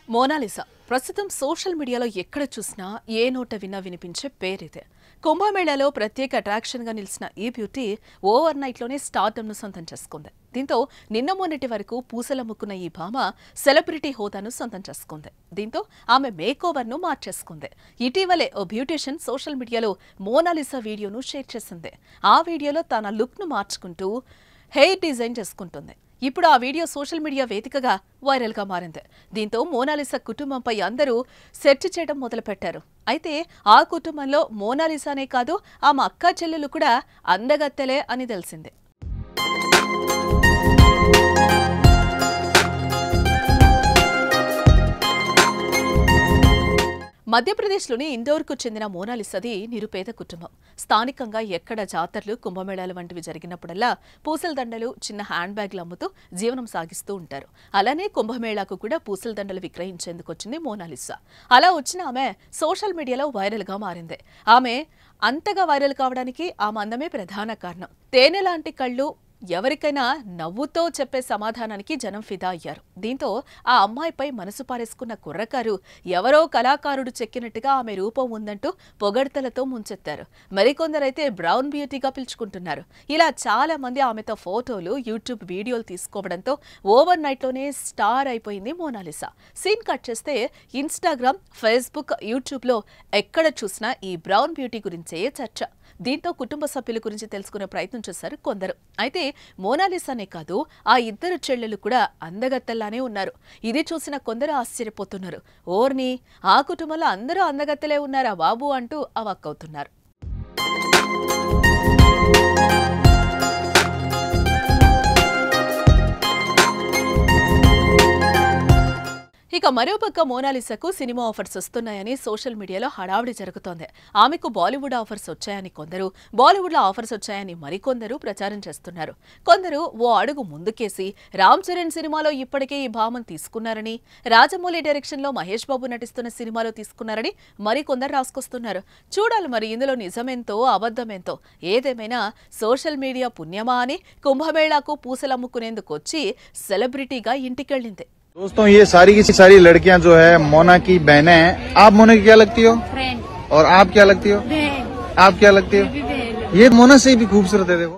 Mona Lisa ప్రస్తుతం social మీడియాలో ఎక్కడ చూసినా ఏ నోట విన్నా వినిపించే పేరిదే. కుంభమేళాలో ప్రత్యేక అట్రాక్షన్ గా నిలిచిన ఈ బ్యూటీ ఓవర్ నైట్ లోనే స్టార్డమ్ ను సొంతం చేసుకుంది. దీంతో నిన్న మొన్నటి వరకు పూసలమ్ముకున్న ఈ భామ సెలబ్రిటీ హోదాను సొంతం చేసుకుంది. దీంతో ఆమె మేకోవర్ ను మార్చేసుకుంది. ఇటీవలే ఓ బ్యూటీషియన్ సోషల్ మీడియాలో మోనాలిసా వీడియోను షేర్ చేసింది. ఆ వీడియోలో తన లుక్ ను మార్చుకుంటూ హెయిర్ డిజైన్ చేసుకుంటుంది. ఇప్పుడు ఆ వీడియో సోషల్ మీడియా వేదికగా వైరల్ గా మారింది. దీంతో మోనాలిసా కుటుంబంపై అందరూ సెర్చ్ చేయడం మొదలుపెట్టారు. అయితే ఆ కుటుంబంలో మోనాలిసానే కాదు ఆమె అక్కా చెల్లెలు కూడా అందగత్తెలే అని తెలిసింది. మధ్యప్రదేశ్లోని ఇందోర్కు చెందిన మోనాలిసాది నిరుపేద కుటుంబం. స్థానికంగా ఎక్కడ జాతరలు, కుంభమేళాలు వంటివి జరిగినప్పుడల్లా పూసల దండలు, చిన్న హ్యాండ్ బ్యాగ్లు అమ్ముతూ జీవనం సాగిస్తూ ఉంటారు. అలానే కుంభమేళాకు కూడా పూసల దండలు విక్రయించేందుకు వచ్చింది మోనాలిసా. అలా వచ్చిన ఆమె సోషల్ మీడియాలో వైరల్ గా మారింది. ఆమె అంతగా వైరల్ కావడానికి ఆమె అందమే ప్రధాన కారణం. తేనె లాంటి కళ్ళు, ఎవరికైనా నవ్వుతో చెప్పే సమాధానానికి జనం ఫిదా అయ్యారు. దీంతో ఆ అమ్మాయిపై మనసు పారేసుకున్న కుర్రకారు ఎవరో కళాకారుడు చెక్కినట్టుగా ఆమె రూపం ఉందంటూ పొగడ్తలతో ముంచెత్తారు. మరికొందరైతే బ్రౌన్ బ్యూటీగా పిలుచుకుంటున్నారు. ఇలా చాలా మంది ఆమెతో ఫోటోలు, యూట్యూబ్ వీడియోలు తీసుకోవడంతో ఓవర్ నైట్ లోనే స్టార్ అయిపోయింది మోనాలిసా. సీన్ కట్ చేస్తే ఇన్స్టాగ్రామ్, ఫేస్బుక్, యూట్యూబ్ లో ఎక్కడ చూసినా ఈ బ్రౌన్ బ్యూటీ గురించే చర్చ. దీంతో కుటుంబ సభ్యుల గురించి తెలుసుకునే ప్రయత్నం చేశారు కొందరు. అయితే మోనాలిసానే కాదు, ఆ ఇద్దరు చెల్లెలు కూడా అందగత్తెల్లానే ఉన్నారు. ఇది చూసిన కొందరు ఆశ్చర్యపోతున్నారు. ఓర్ని, ఆ కుటుంబంలో అందరూ అందగత్తెలే ఉన్నారా బాబు అంటూ అవాక్కవుతున్నారు. ఇక మరోపక్క మోనాలిసాకు సినిమా ఆఫర్స్ వస్తున్నాయని సోషల్ మీడియాలో హడావిడి జరుగుతోంది. ఆమెకు బాలీవుడ్ ఆఫర్స్ వచ్చాయని కొందరు, బాలీవుడ్ లో ఆఫర్స్ వచ్చాయని మరికొందరు ప్రచారం చేస్తున్నారు. కొందరు ఓ అడుగు ముందుకేసి రామ్ చరణ్ సినిమాలో ఇప్పటికే ఈ భామను తీసుకున్నారని, రాజమౌళి డైరెక్షన్ లో మహేష్ బాబు నటిస్తున్న సినిమాలో తీసుకున్నారని మరికొందరు రాసుకొస్తున్నారు. చూడాలి మరి ఇందులో నిజమేంతో అబద్ధమేంతో. ఏదేమైనా సోషల్ మీడియా పుణ్యమా అని కుంభమేళాకు పూసలమ్ముకునేందుకు వచ్చి సెలబ్రిటీగా ఇంటికెళ్ళింది. दोस्तों, ये सारी की सारी लड़कियां जो है मोना की बहनें हैं। आप मोना की क्या लगती हो? फ्रेंड। और आप क्या लगती हो? बहन। आप क्या लगती हो? ये मोना से भी खूबसूरत है, देखो।